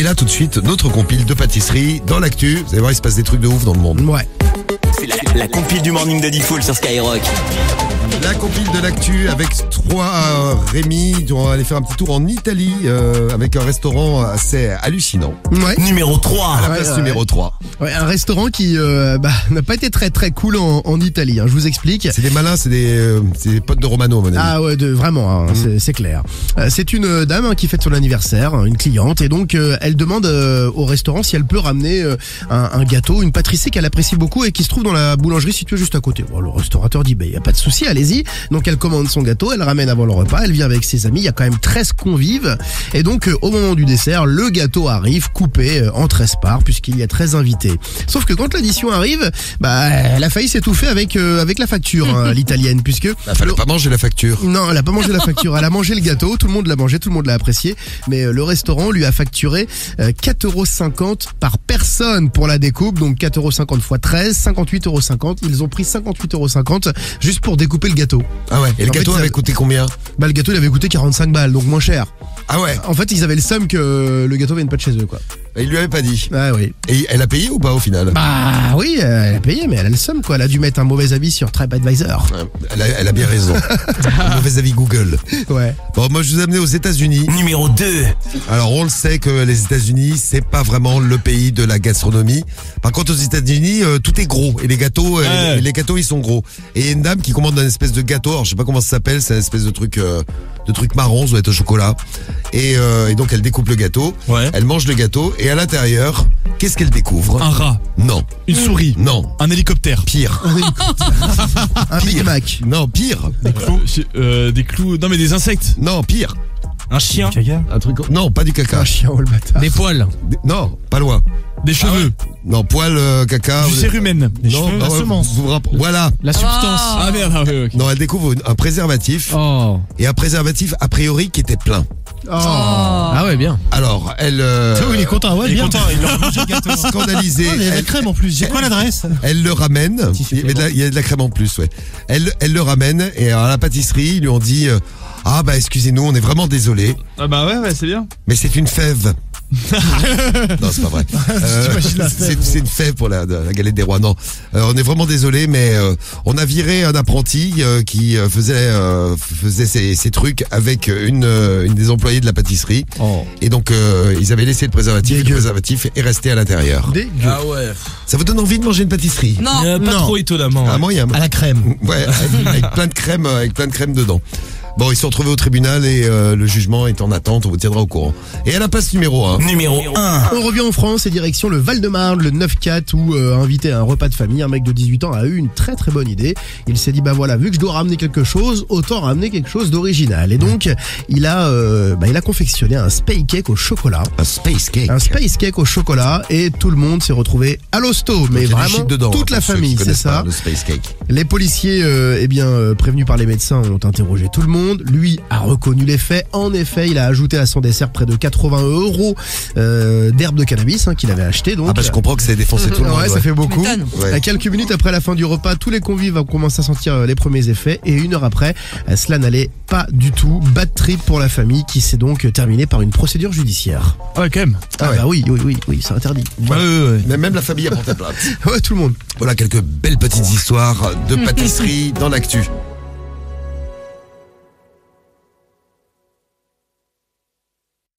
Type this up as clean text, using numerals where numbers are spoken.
là, tout de suite, notre compile de pâtisserie dans l'actu. Vous allez voir, il se passe des trucs de ouf dans le monde. Ouais. C'est la compile du Morning de Diffoul sur Skyrock. La compile de l'actu avec Rémi. On va aller faire un petit tour en Italie avec un restaurant assez hallucinant. Ouais. Numéro 3. À la place numéro 3. Ouais, un restaurant qui n'a pas été très très cool en Italie. Je vous explique. C'est des malins, c'est des potes de Romano, à mon avis. Ah ouais, vraiment, c'est clair. C'est une dame qui fête son anniversaire, une cliente, et donc elle demande au restaurant si elle peut ramener un gâteau, une pâtisserie qu'elle apprécie beaucoup et qui se trouve dans la boulangerie située juste à côté. Bon, le restaurateur dit, y a pas de souci, allez-y. Donc elle commande son gâteau, elle ramène avant le repas, elle vient avec ses amis, il y a quand même 13 convives, et donc au moment du dessert, le gâteau arrive coupé en 13 parts, puisqu'il y a 13 invités. Sauf que quand l'addition arrive, elle a failli s'étouffer avec la facture, l'italienne, puisque... Fallait pas manger la facture. Non, elle a pas mangé la facture, elle a mangé le gâteau, tout le monde l'a mangé, tout le monde l'a apprécié, mais le restaurant lui a facturé 4,50€ par personne pour la découpe, donc 4,50€ x 13, 58,50€, ils ont pris 58,50€ juste pour découper le gâteau. Ah ouais, et le En gâteau fait, avait coûté combien? Le gâteau il avait coûté 45 balles, donc moins cher. Ah ouais, En fait, ils avaient le seum que le gâteau vienne pas de chez eux, quoi. il lui avait pas dit. Ah oui. Et elle a payé ou pas au final? Oui, elle a payé, mais elle a le seum, quoi. Elle a dû mettre un mauvais avis sur TripAdvisor. Elle a bien raison. Un mauvais avis Google. Ouais. Bon, moi je vous ai amené aux États-Unis. Numéro 2. Alors on le sait que les États-Unis, c'est pas vraiment le pays de la gastronomie. Par contre aux États-Unis, tout est gros et les gâteaux, les gâteaux ils sont gros. Et il y a une dame qui commande un espèce de gâteau, alors je sais pas comment ça s'appelle, c'est une espèce de truc marron, ça doit être au chocolat. Et donc elle découpe le gâteau, Ouais. elle mange le gâteau et à l'intérieur, qu'est-ce qu'elle découvre? Un rat, Non, une souris, non, un hélicoptère, pire. Un Big Mac. Non, pire. des clous, non mais des insectes, Non, pire. un chien, Un truc. Non, pas du caca. Un chien, oh le bâtard. des poils, Non, pas loin. des cheveux, Non, poil, caca. du cérumen, des Non, cheveux, non, la semence, Voilà. la substance. Ah merde, ok. Non, elle découvre un préservatif. Oh. Et un préservatif a priori qui était plein. Ah ouais, bien. Alors, elle il est content, ouais, Il est bien. content, il a mangé le gâteau. scandalisée, Il y a la crème en plus. J'ai quoi l'adresse? elle le ramène. Il y a de la crème en plus, ouais. Elle le ramène et à la pâtisserie, ils lui ont dit excusez-nous, on est vraiment désolé, Ah bah ouais, c'est bien. mais c'est une fève. Non, c'est pas vrai. C'est une fève pour la galette des rois. Non, on est vraiment désolé, mais on a viré un apprenti qui faisait ces trucs avec une des employées de la pâtisserie. Oh. Et donc ils avaient laissé le préservatif. Et le préservatif est resté à l'intérieur. Dégueu. Ah ouais. Ça vous donne envie de manger une pâtisserie? Non. Pas trop étonnamment. Ah, moi, il y a À la crème. ouais, avec plein de crème dedans. Bon, ils sont retrouvés au tribunal et le jugement est en attente, on vous tiendra au courant. Et à la place numéro 1. Numéro 1. On revient en France et direction le Val-de-Marne, le 9-4, où invité à un repas de famille, un mec de 18 ans a eu une très très bonne idée. Il s'est dit, vu que je dois ramener quelque chose, autant ramener quelque chose d'original. Et donc, il a confectionné un space cake au chocolat. Un space cake. Un space cake au chocolat, et tout le monde s'est retrouvé à l'hosto. Mais Il y a du vraiment, shit dedans, toute la pour ceux qui famille, c'est connaissent pas ça. le space cake. Les policiers, prévenus par les médecins, ont interrogé tout le monde. Lui a reconnu les faits. En effet, il a ajouté à son dessert près de 80€ d'herbe de cannabis qu'il avait acheté. Donc, Je comprends que ça a défoncé tout le monde. ouais, ça fait beaucoup. Ouais. Quelques minutes après la fin du repas, tous les convives ont commencé à sentir les premiers effets. Et 1 heure après, cela n'allait pas du tout. Bad trip pour la famille qui s'est donc terminée par une procédure judiciaire. Ah ouais, quand même. Oui, c'est interdit. Ouais. Mais même la famille a porté plainte. Ouais, tout le monde. Voilà quelques belles petites histoires de pâtisserie dans l'actu.